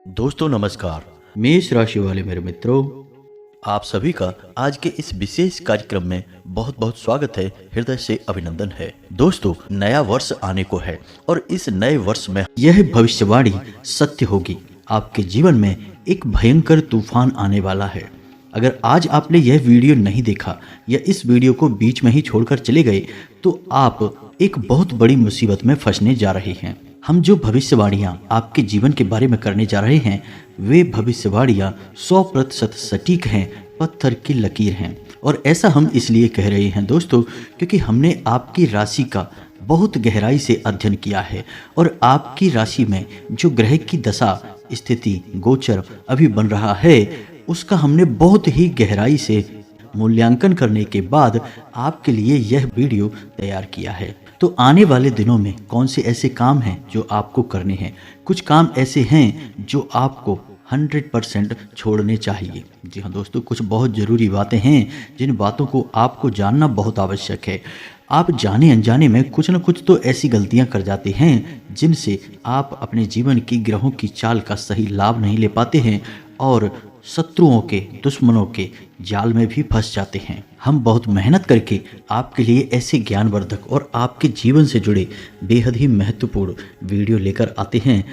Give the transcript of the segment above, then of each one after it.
दोस्तों नमस्कार। मेष राशि वाले मेरे मित्रों, आप सभी का आज के इस विशेष कार्यक्रम में बहुत बहुत स्वागत है, हृदय से अभिनंदन है। दोस्तों, नया वर्ष आने को है और इस नए वर्ष में यह भविष्यवाणी सत्य होगी। आपके जीवन में एक भयंकर तूफान आने वाला है। अगर आज आपने यह वीडियो नहीं देखा या इस वीडियो को बीच में ही छोड़कर चले गए तो आप एक बहुत बड़ी मुसीबत में फंसने जा रहे हैं। हम जो भविष्यवाणियां आपके जीवन के बारे में करने जा रहे हैं वे भविष्यवाणियां 100% सटीक हैं, पत्थर की लकीर हैं। और ऐसा हम इसलिए कह रहे हैं दोस्तों, क्योंकि हमने आपकी राशि का बहुत गहराई से अध्ययन किया है और आपकी राशि में जो ग्रह की दशा, स्थिति, गोचर अभी बन रहा है उसका हमने बहुत ही गहराई से मूल्यांकन करने के बाद आपके लिए यह वीडियो तैयार किया है। तो आने वाले दिनों में कौन से ऐसे काम हैं जो आपको करने हैं, कुछ काम ऐसे हैं जो आपको 100% छोड़ने चाहिए। जी हाँ दोस्तों, कुछ बहुत ज़रूरी बातें हैं जिन बातों को आपको जानना बहुत आवश्यक है। आप जाने अनजाने में कुछ न कुछ तो ऐसी गलतियां कर जाते हैं जिनसे आप अपने जीवन की ग्रहों की चाल का सही लाभ नहीं ले पाते हैं और शत्रुओं के, दुश्मनों के जाल में भी फंस जाते हैं। हम बहुत मेहनत करके आपके लिए ऐसे ज्ञानवर्धक और आपके जीवन से जुड़े बेहद ही महत्वपूर्ण वीडियो लेकर आते हैं।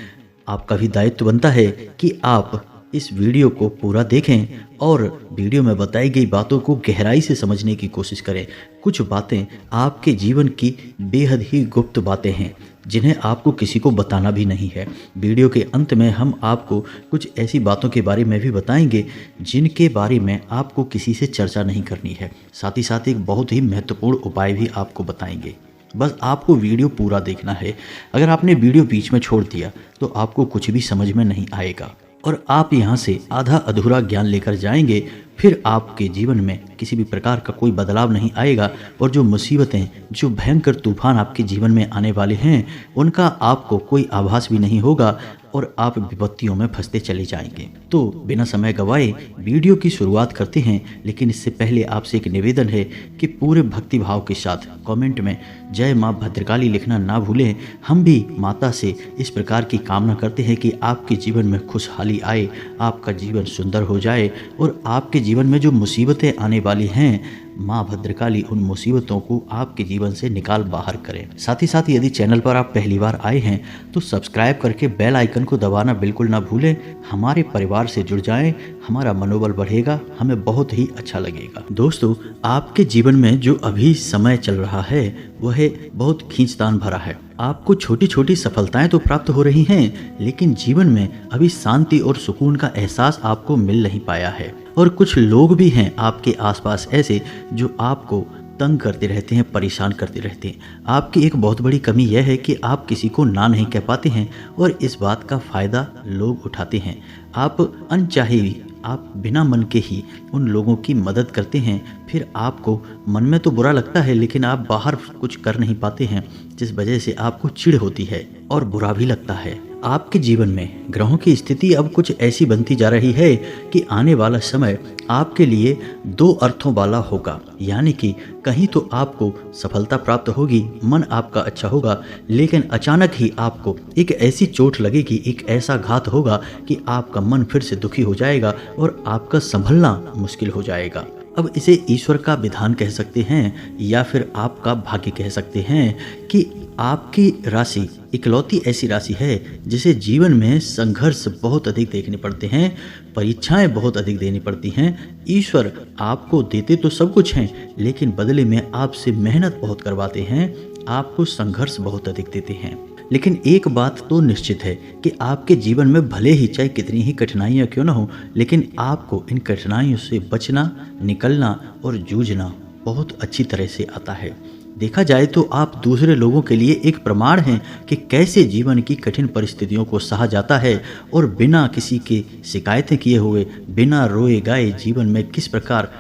आपका भी दायित्व बनता है कि आप इस वीडियो को पूरा देखें और वीडियो में बताई गई बातों को गहराई से समझने की कोशिश करें। कुछ बातें आपके जीवन की बेहद ही गुप्त बातें हैं जिन्हें आपको किसी को बताना भी नहीं है। वीडियो के अंत में हम आपको कुछ ऐसी बातों के बारे में भी बताएंगे जिनके बारे में आपको किसी से चर्चा नहीं करनी है। साथ ही साथ एक बहुत ही महत्वपूर्ण उपाय भी आपको बताएंगे। बस आपको वीडियो पूरा देखना है। अगर आपने वीडियो बीच में छोड़ दिया तो आपको कुछ भी समझ में नहीं आएगा और आप यहाँ से आधा अधूरा ज्ञान लेकर जाएंगे। फिर आपके जीवन में किसी भी प्रकार का कोई बदलाव नहीं आएगा और जो मुसीबतें, जो भयंकर तूफान आपके जीवन में आने वाले हैं उनका आपको कोई आभास भी नहीं होगा और आप विपत्तियों में फंसते चले जाएंगे। तो बिना समय गवाए वीडियो की शुरुआत करते हैं, लेकिन इससे पहले आपसे एक निवेदन है कि पूरे भक्ति भाव के साथ कमेंट में जय माँ भद्रकाली लिखना ना भूलें। हम भी माता से इस प्रकार की कामना करते हैं कि आपके जीवन में खुशहाली आए, आपका जीवन सुंदर हो जाए और आपके जीवन में जो मुसीबतें आने वाली हैं माँ भद्रकाली उन मुसीबतों को आपके जीवन से निकाल बाहर करें। साथ ही साथ यदि चैनल पर आप पहली बार आए हैं तो सब्सक्राइब करके बेल आइकन को दबाना बिल्कुल ना भूलें। हमारे परिवार से जुड़ जाएं, हमारा मनोबल बढ़ेगा, हमें बहुत ही अच्छा लगेगा। दोस्तों, आपके जीवन में जो अभी समय चल रहा है वह बहुत खींचतान भरा है। आपको छोटी छोटी सफलताएं तो प्राप्त हो रही हैं, लेकिन जीवन में अभी शांति और सुकून का एहसास आपको मिल नहीं पाया है। और कुछ लोग भी हैं आपके आसपास ऐसे जो आपको तंग करते रहते हैं, परेशान करते रहते हैं। आपकी एक बहुत बड़ी कमी यह है कि आप किसी को ना नहीं कह पाते हैं और इस बात का फ़ायदा लोग उठाते हैं। आप अनचाहे, आप बिना मन के ही उन लोगों की मदद करते हैं। फिर आपको मन में तो बुरा लगता है लेकिन आप बाहर कुछ कर नहीं पाते हैं, जिस वजह से आपको चिढ़ होती है और बुरा भी लगता है। आपके जीवन में ग्रहों की स्थिति अब कुछ ऐसी बनती जा रही है कि आने वाला समय आपके लिए दो अर्थों वाला होगा। यानी कि कहीं तो आपको सफलता प्राप्त होगी, मन आपका अच्छा होगा, लेकिन अचानक ही आपको एक ऐसी चोट लगेगी, एक ऐसा घात होगा कि आपका मन फिर से दुखी हो जाएगा और आपका संभलना मुश्किल हो जाएगा। अब इसे ईश्वर का विधान कह सकते हैं या फिर आपका भाग्य कह सकते हैं कि आपकी राशि इकलौती ऐसी राशि है जिसे जीवन में संघर्ष बहुत अधिक देखने पड़ते हैं, परीक्षाएं बहुत अधिक देनी पड़ती हैं। ईश्वर आपको देते तो सब कुछ हैं, लेकिन बदले में आपसे मेहनत बहुत करवाते हैं, आपको संघर्ष बहुत अधिक देते हैं। लेकिन एक बात तो निश्चित है कि आपके जीवन में भले ही चाहे कितनी ही कठिनाइयाँ क्यों ना हो, लेकिन आपको इन कठिनाइयों से बचना, निकलना और जूझना बहुत अच्छी तरह से आता है। देखा जाए तो आप दूसरे लोगों के लिए एक प्रमाण हैं कि कैसे जीवन की कठिन परिस्थितियों को सहा जाता है और बिना किसी के शिकायतें किए हुए, बिना रोए गाए जीवन में किस प्रकार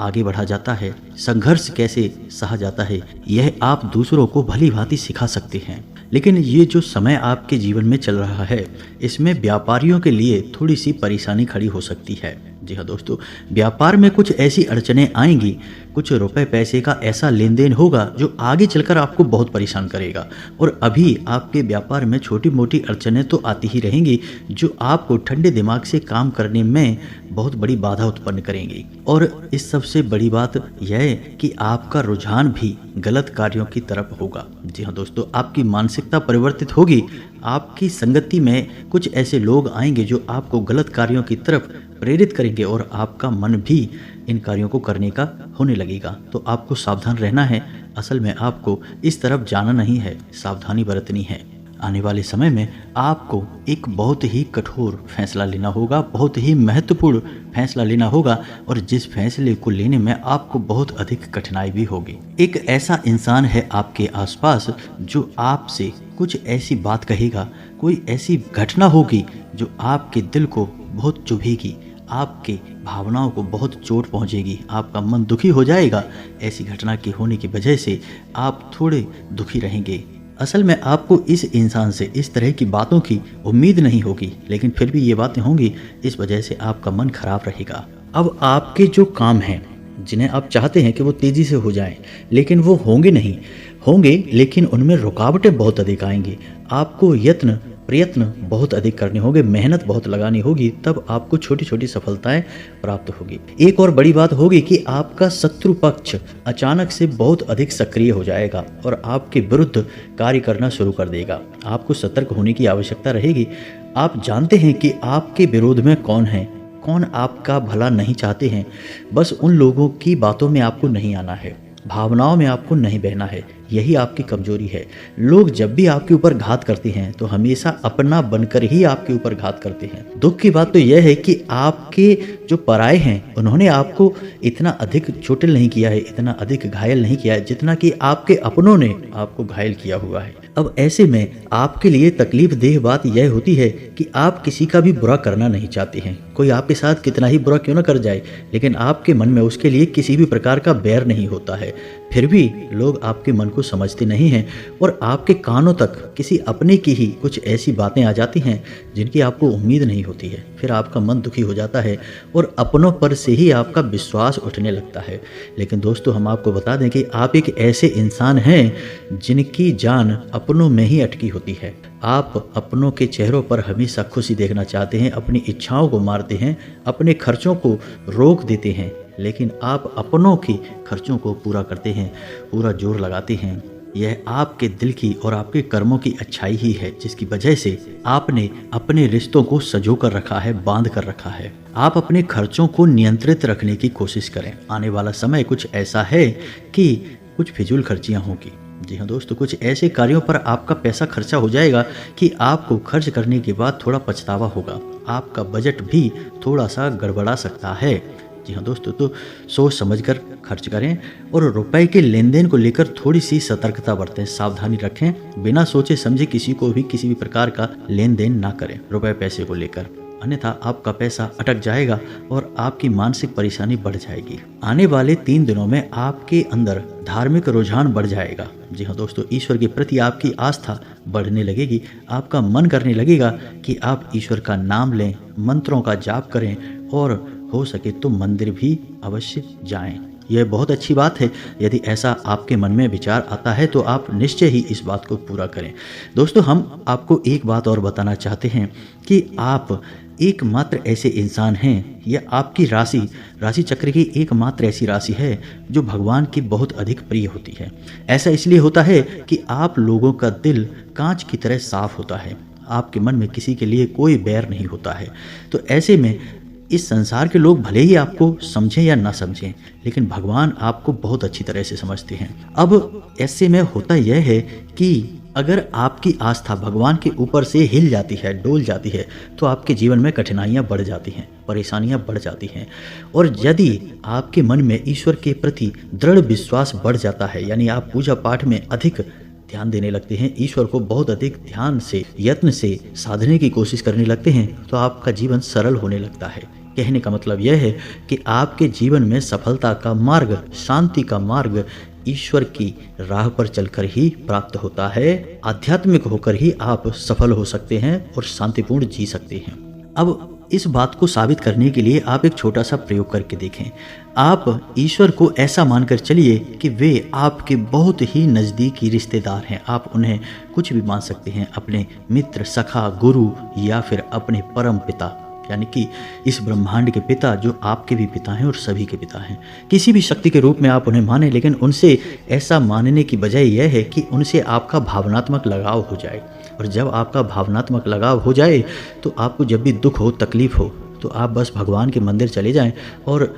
आगे बढ़ा जाता है, संघर्ष कैसे सहा जाता है, यह आप दूसरों को भली भांति सिखा सकते हैं। लेकिन ये जो समय आपके जीवन में चल रहा है इसमें व्यापारियों के लिए थोड़ी सी परेशानी खड़ी हो सकती है। जी हाँ दोस्तों, व्यापार में कुछ ऐसी अड़चनें आएंगी कुछ रुपए पैसे का ऐसा लेन देन होगा जो आगे चलकर आपको बहुत परेशान करेगा। और अभी आपके व्यापार में छोटी मोटी अड़चनें तो आती ही रहेंगी जो आपको ठंडे दिमाग से काम करने में बहुत बड़ी बाधा उत्पन्न करेंगी। और इस सबसे बड़ी बात यह है कि आपका रुझान भी गलत कार्यों की तरफ होगा। जी हाँ दोस्तों, आपकी मानसिकता परिवर्तित होगी। आपकी संगति में कुछ ऐसे लोग आएंगे जो आपको गलत कार्यों की तरफ प्रेरित करेंगे और आपका मन भी इन कार्यों को करने का होने लगेगा। तो आपको सावधान रहना है। असल में आपको इस तरफ जाना नहीं है, सावधानी बरतनी है। आने वाले समय में आपको एक बहुत ही कठोर फैसला लेना होगा, बहुत ही महत्वपूर्ण फैसला लेना होगा, और जिस फैसले को लेने में आपको बहुत अधिक कठिनाई भी होगी। एक ऐसा इंसान है आपके आसपास जो आपसे कुछ ऐसी बात कहेगा, कोई ऐसी घटना होगी जो आपके दिल को बहुत चुभेगी, आपके भावनाओं को बहुत चोट पहुंचेगी, आपका मन दुखी हो जाएगा। ऐसी घटना के होने की वजह से आप थोड़े दुखी रहेंगे। असल में आपको इस इंसान से इस तरह की बातों की उम्मीद नहीं होगी, लेकिन फिर भी ये बातें होंगी, इस वजह से आपका मन खराब रहेगा। अब आपके जो काम हैं जिन्हें आप चाहते हैं कि वो तेज़ी से हो जाएं, लेकिन वो होंगे लेकिन उनमें रुकावटें बहुत अधिक आएंगी। आपको प्रयत्न बहुत अधिक करने होंगे, मेहनत बहुत लगानी होगी, तब आपको छोटी छोटी सफलताएं प्राप्त होगी। एक और बड़ी बात होगी कि आपका शत्रु पक्ष अचानक से बहुत अधिक सक्रिय हो जाएगा और आपके विरुद्ध कार्य करना शुरू कर देगा। आपको सतर्क होने की आवश्यकता रहेगी। आप जानते हैं कि आपके विरोध में कौन है, कौन आपका भला नहीं चाहते हैं। बस उन लोगों की बातों में आपको नहीं आना है, भावनाओं में आपको नहीं बहना है। यही आपकी कमजोरी है। लोग जब भी आपके ऊपर घात करते हैं तो हमेशा अपना बनकर ही आपके ऊपर घात करते हैं। दुख की बात तो यह है कि आपके जो पराये हैं उन्होंने आपको इतना अधिक चोटिल नहीं किया है, इतना अधिक घायल नहीं किया है जितना कि आपके अपनों ने आपको घायल किया हुआ है। अब ऐसे में आपके लिए तकलीफ देह बात यह होती है कि आप किसी का भी बुरा करना नहीं चाहते हैं। कोई आपके साथ कितना ही बुरा क्यों न कर जाए, लेकिन आपके मन में उसके लिए किसी भी प्रकार का बैर नहीं होता है। फिर भी लोग आपके मन को समझते नहीं हैं और आपके कानों तक किसी अपने की ही कुछ ऐसी बातें आ जाती हैं जिनकी आपको उम्मीद नहीं होती है। फिर आपका मन दुखी हो जाता है और अपनों पर से ही आपका विश्वास उठने लगता है। लेकिन दोस्तों, हम आपको बता दें कि आप एक ऐसे इंसान हैं जिनकी जान अपनों में ही अटकी होती है। आप अपनों के चेहरों पर हमेशा खुशी देखना चाहते हैं, अपनी इच्छाओं को मारते हैं, अपने खर्चों को रोक देते हैं, लेकिन आप अपनों के खर्चों को पूरा करते हैं, पूरा जोर लगाते हैं। यह आपके दिल की और आपके कर्मों की अच्छाई ही है जिसकी वजह से आपने अपने रिश्तों को संजो कर रखा है, बांध कर रखा है। आप अपने खर्चों को नियंत्रित रखने की कोशिश करें। आने वाला समय कुछ ऐसा है कि कुछ फिजूल खर्चियाँ होंगी। जी हाँ दोस्तों, कुछ ऐसे कार्यों पर आपका पैसा खर्चा हो जाएगा कि आपको खर्च करने के बाद थोड़ा पछतावा होगा। आपका बजट भी थोड़ा सा गड़बड़ा सकता है। जी हाँ दोस्तों, तो सोच समझकर खर्च करें और रुपए के लेन देन को लेकर थोड़ी सी सतर्कता बरतें, सावधानी रखें। बिना सोचे समझे किसी को भी किसी भी प्रकार का लेन देन ना करें रुपए पैसे को लेकर, अन्यथा आपका पैसा अटक जाएगा और आपकी मानसिक परेशानी बढ़ जाएगी। आने वाले 3 दिनों में आपके अंदर धार्मिक रुझान बढ़ जाएगा। जी हाँ दोस्तों, ईश्वर के प्रति आपकी आस्था बढ़ने लगेगी। आपका मन करने लगेगा कि आप ईश्वर का नाम लें, मंत्रों का जाप करें और हो सके तो मंदिर भी अवश्य जाएं। यह बहुत अच्छी बात है। यदि ऐसा आपके मन में विचार आता है तो आप निश्चय ही इस बात को पूरा करें। दोस्तों, हम आपको एक बात और बताना चाहते हैं कि आप एकमात्र ऐसे इंसान हैं, यह आपकी राशि चक्र की एकमात्र ऐसी राशि है जो भगवान की बहुत अधिक प्रिय होती है। ऐसा इसलिए होता है कि आप लोगों का दिल कांच की तरह साफ होता है। आपके मन में किसी के लिए कोई बैर नहीं होता है। तो ऐसे में इस संसार के लोग भले ही आपको समझें या ना समझें, लेकिन भगवान आपको बहुत अच्छी तरह से समझते हैं। अब ऐसे में होता यह है कि अगर आपकी आस्था भगवान के ऊपर से हिल जाती है, डोल जाती है, तो आपके जीवन में कठिनाइयाँ बढ़ जाती हैं, परेशानियाँ बढ़ जाती हैं। और यदि आपके मन में ईश्वर के प्रति दृढ़ विश्वास बढ़ जाता है, यानी आप पूजा पाठ में अधिक ध्यान देने लगते हैं, ईश्वर को बहुत अधिक ध्यान से, यत्न से साधने की कोशिश करने लगते हैं, तो आपका जीवन सरल होने लगता है। कहने का मतलब यह है कि आपके जीवन में सफलता का मार्ग, शांति का मार्ग ईश्वर की राह पर चलकर ही प्राप्त होता है। आध्यात्मिक होकर ही आप सफल हो सकते हैं और शांतिपूर्ण जी सकते हैं। अब इस बात को साबित करने के लिए आप एक छोटा सा प्रयोग करके देखें। आप ईश्वर को ऐसा मानकर चलिए कि वे आपके बहुत ही नज़दीकी रिश्तेदार हैं। आप उन्हें कुछ भी मान सकते हैं, अपने मित्र, सखा, गुरु या फिर अपने परम पिता, यानी कि इस ब्रह्मांड के पिता जो आपके भी पिता हैं और सभी के पिता हैं। किसी भी शक्ति के रूप में आप उन्हें माने, लेकिन उनसे ऐसा मानने की बजाय यह है कि उनसे आपका भावनात्मक लगाव हो जाए। और जब आपका भावनात्मक लगाव हो जाए तो आपको जब भी दुख हो, तकलीफ हो, तो आप बस भगवान के मंदिर चले जाएं और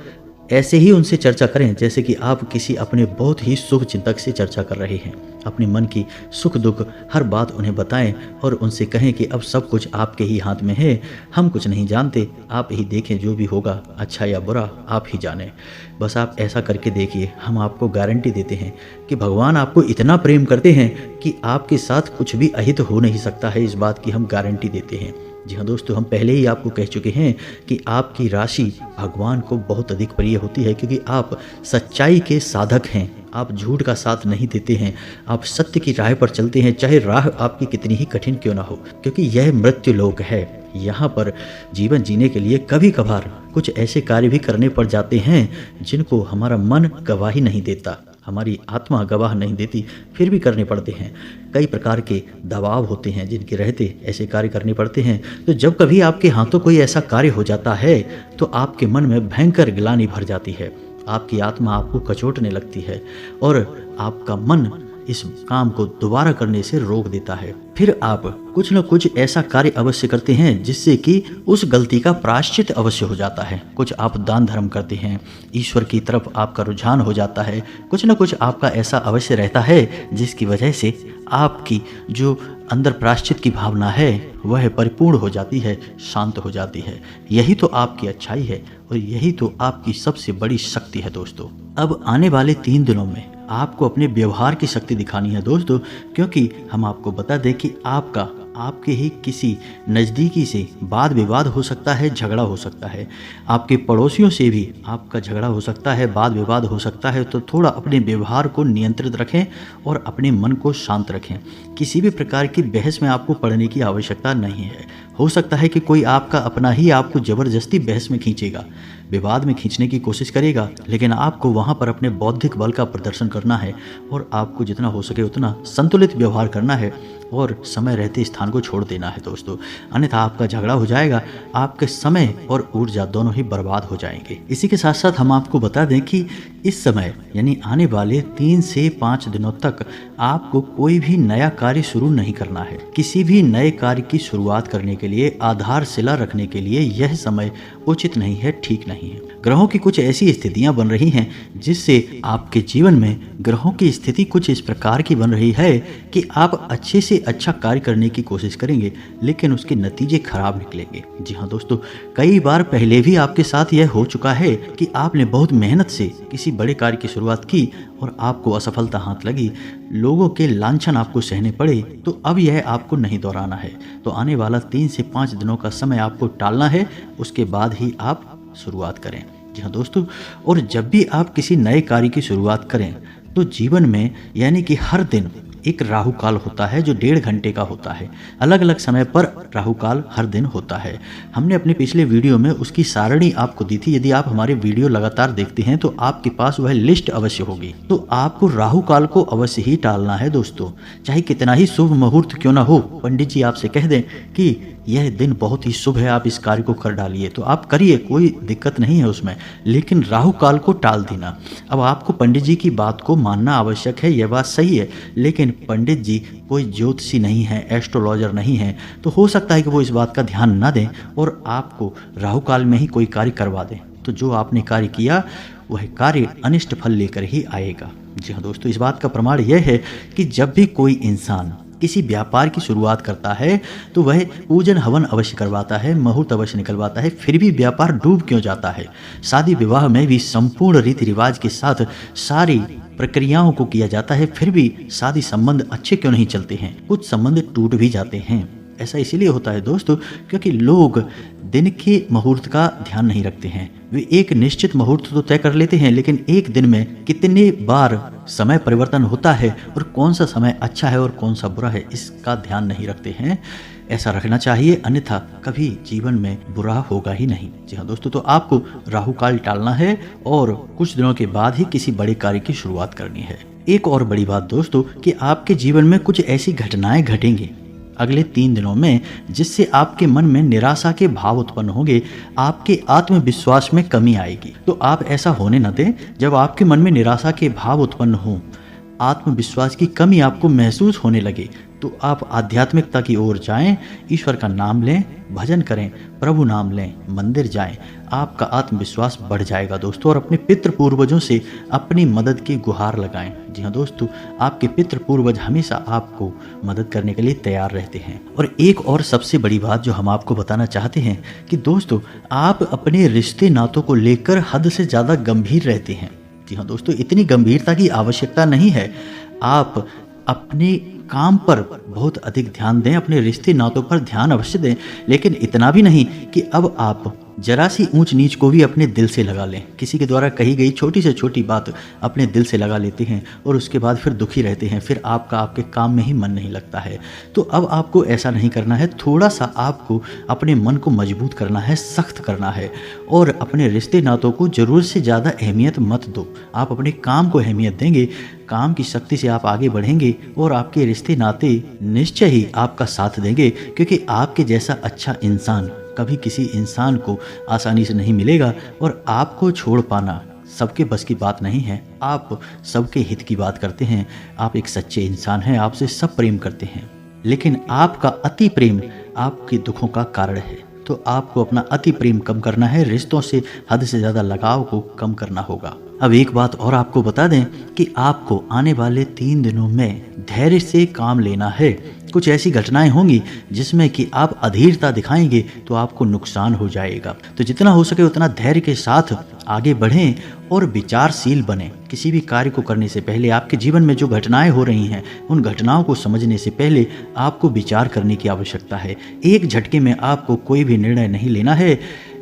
ऐसे ही उनसे चर्चा करें जैसे कि आप किसी अपने बहुत ही शुभ चिंतक से चर्चा कर रहे हैं। अपने मन की सुख दुख हर बात उन्हें बताएं और उनसे कहें कि अब सब कुछ आपके ही हाथ में है, हम कुछ नहीं जानते, आप ही देखें, जो भी होगा अच्छा या बुरा आप ही जानें। बस आप ऐसा करके देखिए, हम आपको गारंटी देते हैं कि भगवान आपको इतना प्रेम करते हैं कि आपके साथ कुछ भी अहित हो नहीं सकता है, इस बात की हम गारंटी देते हैं। जी हाँ दोस्तों, हम पहले ही आपको कह चुके हैं कि आपकी राशि भगवान को बहुत अधिक प्रिय होती है, क्योंकि आप सच्चाई के साधक हैं, आप झूठ का साथ नहीं देते हैं, आप सत्य की राह पर चलते हैं, चाहे राह आपकी कितनी ही कठिन क्यों ना हो, क्योंकि यह मृत्यु लोक है। यहाँ पर जीवन जीने के लिए कभी कभार कुछ ऐसे कार्य भी करने पड़ जाते हैं जिनको हमारा मन गवाही नहीं देता, हमारी आत्मा गवाह नहीं देती, फिर भी करने पड़ते हैं। कई प्रकार के दबाव होते हैं जिनके रहते ऐसे कार्य करने पड़ते हैं। तो जब कभी आपके हाथों कोई ऐसा कार्य हो जाता है तो आपके मन में भयंकर ग्लानि भर जाती है, आपकी आत्मा आपको कचोटने लगती है और आपका मन इस काम को दोबारा करने से रोक देता है। फिर आप कुछ न कुछ ऐसा कार्य अवश्य करते हैं जिससे कि उस गलती का प्रायश्चित अवश्य हो जाता है। कुछ आप दान धर्म करते हैं, ईश्वर की तरफ आपका रुझान हो जाता है, कुछ न कुछ आपका ऐसा अवश्य रहता है जिसकी वजह से आपकी जो अंदर प्रायश्चित की भावना है वह परिपूर्ण हो जाती है, शांत हो जाती है। यही तो आपकी अच्छाई है और यही तो आपकी सबसे बड़ी शक्ति है दोस्तों। अब आने वाले 3 दिनों में आपको अपने व्यवहार की शक्ति दिखानी है दोस्तों, क्योंकि हम आपको बता दें कि आपके ही किसी नज़दीकी से वाद विवाद हो सकता है, झगड़ा हो सकता है, आपके पड़ोसियों से भी आपका झगड़ा हो सकता है, वाद विवाद हो सकता है। तो थोड़ा अपने व्यवहार को नियंत्रित रखें और अपने मन को शांत रखें। किसी भी प्रकार की बहस में आपको पड़ने की आवश्यकता नहीं है। हो सकता है कि कोई आपका अपना ही आपको ज़बरदस्ती बहस में खींचेगा, विवाद में खींचने की कोशिश करेगा, लेकिन आपको वहाँ पर अपने बौद्धिक बल का प्रदर्शन करना है और आपको जितना हो सके उतना संतुलित व्यवहार करना है और समय रहते स्थान को छोड़ देना है दोस्तों, अन्यथा आपका झगड़ा हो जाएगा, आपके समय और ऊर्जा दोनों ही बर्बाद हो जाएंगे। इसी के साथ साथ हम आपको बता दें कि इस समय यानी आने वाले 3 से 5 दिनों तक आपको कोई भी नया कार्य शुरू नहीं करना है। किसी भी नए कार्य की शुरुआत करने के लिए, आधारशिला रखने के लिए यह समय उचित नहीं है, ठीक नहीं है। ग्रहों की कुछ ऐसी स्थितियां बन रही हैं जिससे आपके जीवन में ग्रहों की स्थिति कुछ इस प्रकार की बन रही है कि आप अच्छे से अच्छा कार्य करने की कोशिश करेंगे लेकिन उसके नतीजे खराब निकलेंगे। जी हाँ दोस्तों, कई बार पहले भी आपके साथ यह हो चुका है कि आपने बहुत मेहनत से किसी बड़े कार्य की शुरुआत की और आपको असफलता हाथ लगी, लोगों के लांछन आपको सहने पड़े। तो अब यह आपको नहीं दोहराना है। तो आने वाला 3 से 5 दिनों का समय आपको टालना है, उसके बाद ही आप शुरुआत करें। जी हाँ दोस्तों, और जब भी आप किसी नए कार्य की शुरुआत करें तो जीवन में यानी कि हर दिन एक राहु काल होता है जो 1.5 घंटे का होता है। अलग अलग समय पर राहु काल हर दिन होता है। हमने अपने पिछले वीडियो में उसकी सारणी आपको दी थी। यदि आप हमारे वीडियो लगातार देखते हैं तो आपके पास वह लिस्ट अवश्य होगी। तो आपको राहु काल को अवश्य ही टालना है दोस्तों, चाहे कितना ही शुभ मुहूर्त क्यों ना हो। पंडित जी आपसे कह दें कि यह दिन बहुत ही शुभ है, आप इस कार्य को कर डालिए, तो आप करिए, कोई दिक्कत नहीं है उसमें, लेकिन राहु काल को टाल देना। अब आपको पंडित जी की बात को मानना आवश्यक है, यह बात सही है, लेकिन पंडित जी कोई ज्योतिषी नहीं है, एस्ट्रोलॉजर नहीं है, तो हो सकता है कि वो इस बात का ध्यान न दें और आपको राहु काल में ही कोई कार्य करवा दें। तो जो आपने कार्य किया वह कार्य अनिष्ट फल लेकर ही आएगा। जी हाँ दोस्तों, इस बात का प्रमाण यह है कि जब भी कोई इंसान किसी व्यापार की शुरुआत करता है तो वह पूजन हवन अवश्य करवाता है, मुहूर्त अवश्य निकलवाता है, फिर भी व्यापार डूब क्यों जाता है। शादी विवाह में भी संपूर्ण रीति रिवाज के साथ सारी प्रक्रियाओं को किया जाता है, फिर भी शादी संबंध अच्छे क्यों नहीं चलते हैं, कुछ संबंध टूट भी जाते हैं। ऐसा इसीलिए होता है दोस्तों क्योंकि लोग दिन के मुहूर्त का ध्यान नहीं रखते हैं। वे एक निश्चित मुहूर्त तो तय कर लेते हैं, लेकिन एक दिन में कितने बार समय परिवर्तन होता है और कौन सा समय अच्छा है और कौन सा बुरा है इसका ध्यान नहीं रखते हैं। ऐसा रखना चाहिए, अन्यथा कभी जीवन में बुरा होगा ही नहीं। जी हाँ दोस्तों, तो आपको राहु काल टालना है और कुछ दिनों के बाद ही किसी बड़े कार्य की शुरुआत करनी है। एक और बड़ी बात दोस्तों कि आपके जीवन में कुछ ऐसी घटनाएं घटेंगी अगले 3 दिनों में जिससे आपके मन में निराशा के भाव उत्पन्न होंगे, आपके आत्मविश्वास में कमी आएगी। तो आप ऐसा होने न दें जब आपके मन में निराशा के भाव उत्पन्न हो, आत्मविश्वास की कमी आपको महसूस होने लगे, तो आप आध्यात्मिकता की ओर जाएं, ईश्वर का नाम लें, भजन करें, प्रभु नाम लें, मंदिर जाएं। आपका आत्मविश्वास बढ़ जाएगा दोस्तों, और अपने पितृ पूर्वजों से अपनी मदद की गुहार लगाएं। जी हाँ दोस्तों, आपके पितृ पूर्वज हमेशा आपको मदद करने के लिए तैयार रहते हैं। और एक और सबसे बड़ी बात जो हम आपको बताना चाहते हैं कि दोस्तों, आप अपने रिश्ते नातों को लेकर हद से ज़्यादा गंभीर रहते हैं। जी हाँ दोस्तों, इतनी गंभीरता की आवश्यकता नहीं है। आप अपने काम पर बहुत अधिक ध्यान दें, अपने रिश्ते नातों पर ध्यान अवश्य दें, लेकिन इतना भी नहीं कि अब आप जरा सी ऊंच नीच को भी अपने दिल से लगा लें। किसी के द्वारा कही गई छोटी से छोटी बात अपने दिल से लगा लेते हैं और उसके बाद फिर दुखी रहते हैं, फिर आपका आपके काम में ही मन नहीं लगता है। तो अब आपको ऐसा नहीं करना है, थोड़ा सा आपको अपने मन को मजबूत करना है, सख्त करना है, और अपने रिश्ते नातों को ज़रूरत से ज़्यादा अहमियत मत दो। आप अपने काम को अहमियत देंगे, काम की शक्ति से आप आगे बढ़ेंगे और आपके रिश्ते नाते निश्चय ही आपका साथ देंगे, क्योंकि आपके जैसा अच्छा इंसान कभी किसी इंसान को आसानी से नहीं मिलेगा, और आपको छोड़ पाना सबके बस की बात नहीं है। आप सबके हित की बात करते हैं, आप एक सच्चे इंसान हैं, आपसे सब प्रेम करते हैं, लेकिन आपका अति प्रेम आपके दुखों का कारण है। तो आपको अपना अति प्रेम कम करना है, रिश्तों से हद से ज़्यादा लगाव को कम करना होगा। अब एक बात और आपको बता दें कि आपको आने वाले 3 दिनों में धैर्य से काम लेना है। कुछ ऐसी घटनाएं होंगी जिसमें कि आप अधीरता दिखाएंगे तो आपको नुकसान हो जाएगा। तो जितना हो सके उतना धैर्य के साथ आगे बढ़ें और विचारशील बनें। किसी भी कार्य को करने से पहले आपके जीवन में जो घटनाएं हो रही हैं, उन घटनाओं को समझने से पहले आपको विचार करने की आवश्यकता है। एक झटके में आपको कोई भी निर्णय नहीं लेना है,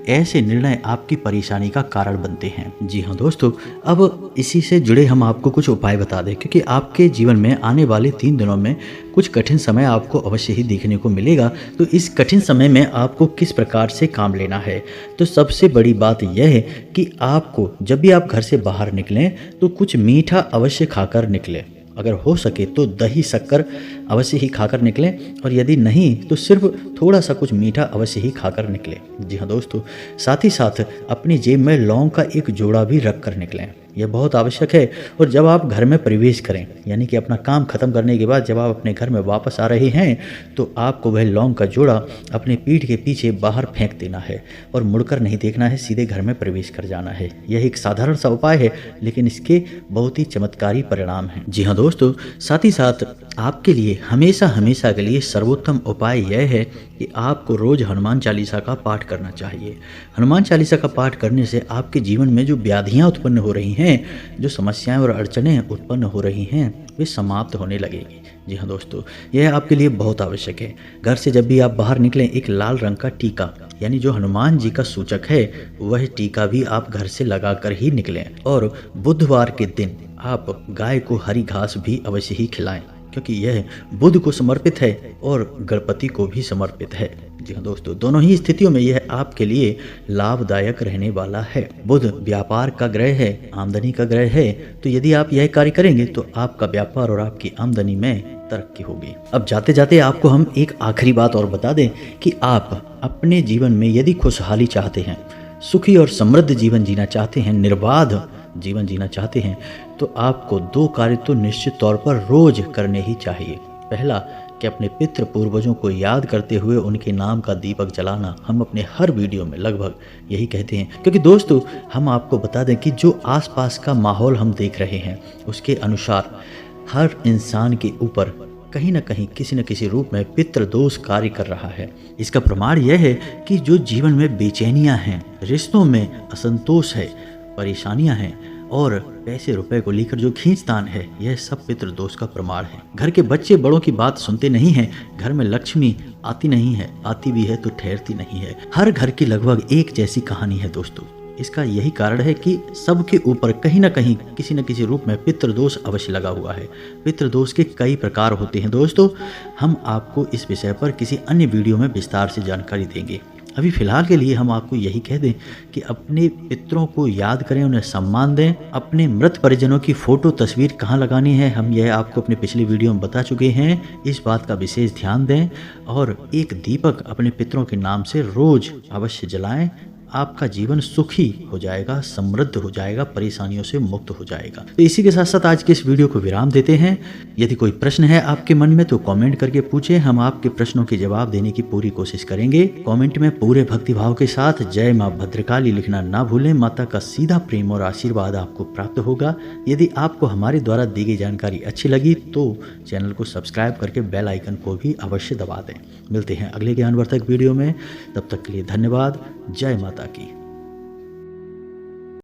ऐसे निर्णय आपकी परेशानी का कारण बनते हैं। जी हाँ दोस्तों, अब इसी से जुड़े हम आपको कुछ उपाय बता दें, क्योंकि आपके जीवन में आने वाले 3 दिनों में कुछ कठिन समय आपको अवश्य ही देखने को मिलेगा। तो इस कठिन समय में आपको किस प्रकार से काम लेना है, तो सबसे बड़ी बात यह है कि आपको जब भी आप घर से बाहर निकलें तो कुछ मीठा अवश्य खाकर निकलें। अगर हो सके तो दही शक्कर अवश्य ही खाकर निकलें, और यदि नहीं तो सिर्फ थोड़ा सा कुछ मीठा अवश्य ही खाकर निकलें। जी हाँ दोस्तों, साथ ही साथ अपनी जेब में लौंग का एक जोड़ा भी रख कर निकलें, यह बहुत आवश्यक है। और जब आप घर में प्रवेश करें, यानी कि अपना काम खत्म करने के बाद जब आप अपने घर में वापस आ रहे हैं, तो आपको वह लौंग का जोड़ा अपने पीठ के पीछे बाहर फेंक देना है और मुड़कर नहीं देखना है, सीधे घर में प्रवेश कर जाना है। यह एक साधारण सा उपाय है, लेकिन इसके बहुत ही चमत्कारी परिणाम हैं। जी हाँ दोस्तों, साथ ही साथ आपके लिए हमेशा हमेशा के लिए सर्वोत्तम उपाय यह है कि आपको रोज हनुमान चालीसा का पाठ करना चाहिए। हनुमान चालीसा का पाठ करने से आपके जीवन में जो व्याधियां उत्पन्न हो रही हैं, जो समस्याएं और अड़चनें उत्पन्न हो रही हैं, वे समाप्त होने लगेगी। जी हाँ दोस्तों, यह आपके लिए बहुत आवश्यक है। घर से जब भी आप बाहर निकलें, एक लाल रंग का टीका, यानी जो हनुमान जी का सूचक है, वह टीका भी आप घर से लगाकर ही निकलें। और बुधवार के दिन आप गाय को हरी घास भी अवश्य ही खिलाएं, क्योंकि यह बुध को समर्पित है और गणपति को भी समर्पित है। जी हाँ दोस्तों, दोनों ही स्थितियों में यह आपके लिए लाभदायक रहने वाला है। बुध व्यापार का ग्रह है, आमदनी का ग्रह है, तो यदि आप यह कार्य करेंगे तो आपका व्यापार और आपकी आमदनी में तरक्की होगी। अब जाते जाते आपको हम एक आखिरी बात और बता दें कि आप अपने जीवन में यदि खुशहाली चाहते हैं, सुखी और समृद्ध जीवन जीना चाहते हैं, निर्बाध जीवन जीना चाहते हैं, तो आपको 2 कार्य तो निश्चित तौर पर रोज करने ही चाहिए। पहला कि अपने पितृ पूर्वजों को याद करते हुए उनके नाम का दीपक जलाना। हम अपने हर वीडियो में लगभग यही कहते हैं, क्योंकि दोस्तों हम आपको बता दें कि जो आसपास का माहौल हम देख रहे हैं, उसके अनुसार हर इंसान के ऊपर कहीं ना कहीं किसी न किसी रूप में पितृदोष कार्य कर रहा है। इसका प्रमाण यह है कि जो जीवन में बेचैनियां हैं, रिश्तों में असंतोष है, परेशानियां हैं और पैसे रुपए को लेकर जो खींचतान है, यह सब पितृदोष का प्रमाण है। घर के बच्चे बड़ों की बात सुनते नहीं हैं, घर में लक्ष्मी आती नहीं है, आती भी है तो ठहरती नहीं है। हर घर की लगभग एक जैसी कहानी है दोस्तों। इसका यही कारण है कि सबके ऊपर कहीं ना कहीं किसी न किसी रूप में पितृदोष अवश्य लगा हुआ है। पितृदोष के कई प्रकार होते हैं दोस्तों, हम आपको इस विषय पर किसी अन्य वीडियो में विस्तार से जानकारी देंगे। अभी फ़िलहाल के लिए हम आपको यही कह दें कि अपने पितरों को याद करें, उन्हें सम्मान दें। अपने मृत परिजनों की फ़ोटो तस्वीर कहाँ लगानी है हम यह आपको अपने पिछले वीडियो में बता चुके हैं, इस बात का विशेष ध्यान दें। और एक दीपक अपने पितरों के नाम से रोज़ अवश्य जलाएं। आपका जीवन सुखी हो जाएगा, समृद्ध हो जाएगा, परेशानियों से मुक्त हो जाएगा। तो इसी के साथ साथ आज के इस वीडियो को विराम देते हैं। यदि कोई प्रश्न है आपके मन में तो कमेंट करके पूछें, हम आपके प्रश्नों के जवाब देने की पूरी कोशिश करेंगे। कमेंट में पूरे भक्तिभाव के साथ जय माँ भद्रकाली लिखना ना भूलें। माता का सीधा प्रेम और आशीर्वाद आपको प्राप्त होगा। यदि आपको हमारे द्वारा दी गई जानकारी अच्छी लगी तो चैनल को सब्सक्राइब करके बेल आइकन को भी अवश्य दबा दें। मिलते हैं अगले ज्ञानवर्धक वीडियो में, तब तक के लिए धन्यवाद। जय माता की।